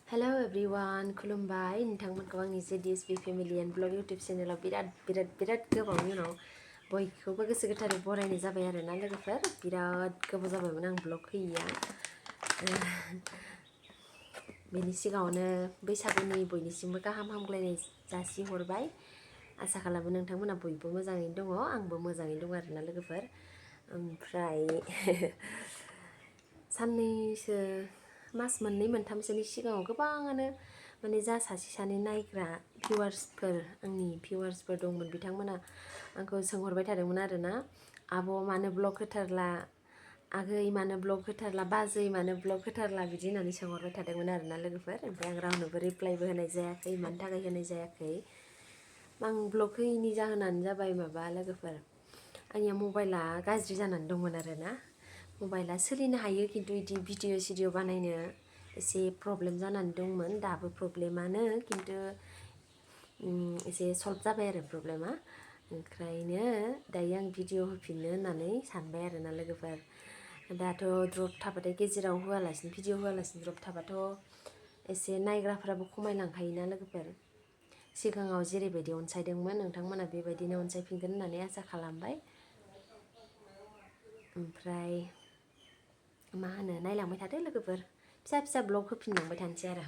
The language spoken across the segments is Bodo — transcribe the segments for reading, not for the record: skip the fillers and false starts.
Hello everyone, खुलुमबाय नोंथांमोनखौ आंनि JDSB family and blog YouTube चेनेलाव बिराद गोबावनि उनाव बयखौबो गोसो गोथारै बरायनाय जाबाय आरोना लोगोफोर। बिराद गोबाव जाबायमोन आं ब्लग होयैया। बेनि सिगाङावनो बैसागुनि बयनिसिमबो गाहाम हामग्लायनाय जासिहरबाय। आसा खालामो नोंथांमोना बयबो मोजाङैनो दङ, आंबो मोजाङैनो दं आरोना लोगोफोर। ओमफ्राय साननैसो मास मोननै मोनथामसोनि सिगाङाव गोबाङानो माने जा सासे सानै नायग्रा आंनि भिउवार्सफोर दंमोन, बिथांमोना आंखौ सोंहरबाय थादोंमोन आरोना, आब' मानो ब्लग होथारला, आगै मानो ब्लग होथारला, बाजै मानो ब्लग होथारला, बिदि होननानै सोंहरबाय थादोंमोन आरोना लोगोफोर। ओमफ्राय आं रावनोबो रिप्लाइबो होनाय जायाखै। मानि थाखाय होनाय जायाखै, आं ब्लग होयैनि जाहोनानो जाबाय माबा लोगोफोर, आंनिया मबाइला गाज्रि जानानै दंमोन आरोना। मबाइला सोलिनो हायो खिन्थु बिदि भिडिअ सिडिअ बानायनो एसे प्रब्लेम जानानै दंमोन। दाबो प्रब्लेमानो, खिन्थु एसे सल्भ जाबाय आरो प्रब्लेमा। ओंखायनो दायो आं भिडिअ होफिननो होननानै सानबाय आरोना लोगोफोर। दाथ' द्रप थाबाथाय गेजेराव होआलासिनो भिडिअ होआलासिनो द्रप थाबाथ' एसे नायग्राफ्राबो खमायलांखायोना लोगोफोर। सिगाङाव जेरैबायदि अनसायदोंमोन, नोंथांमोना बेबायदिनो अनसायफिनगोन होननानै आसा खालामबाय। ओमफ्राय मा होनो, नायलांबाय थादो लोगोफोर, फिसा फिसा ब्लग होफिनलांबाय थानोसै आरो।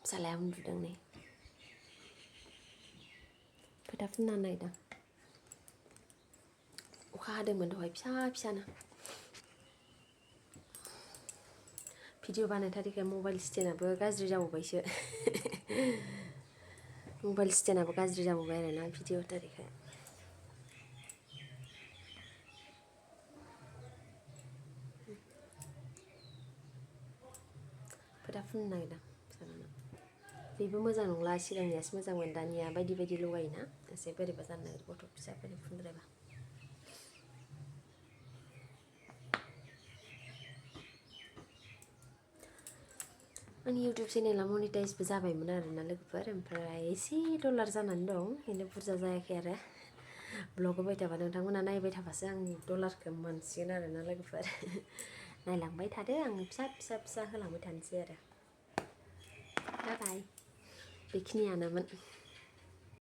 फिसालाया उन्दुदों नै, फोथा फुनना नायदों। अखा हादोंमोन दहाय फिसा फिसानो। भिडिअ बानायनो थाखाय मबाइल स्टेन्डआबो गाज्रि जाबावबायसो। मबाइल स्टेन्डआबो गाज्रि जाबावबाय आरोना भिडिअ थारिखाय। फोथा फुननो नागिरदों फिसालानो। बेबो मोजां नंला, सिगांनियासो मोजांमोन, दानिया बायदि बायदि लगायोना एसे बोरैबा जानो नागिरो गथ' फिसाफोरनि फुनद्रायबा। आंनि इउटिउब चेनेला मनिटाइजबो जाबायमोन आरोना लोगोफोर। ओमफ्राय एसे डलार जानानै दं, खिन्थु बुरजा जायाखै आरो। ब्लग होबाय थाबा, नोंथांमोना नायबाय थाबासो आं डलारखौ मोनसिगोन आरोना लोगोफोर। नायलांबाय थादो, आं फिसा होलांबाय थानोसै आरो। बाय, बेखिनियानोमोन।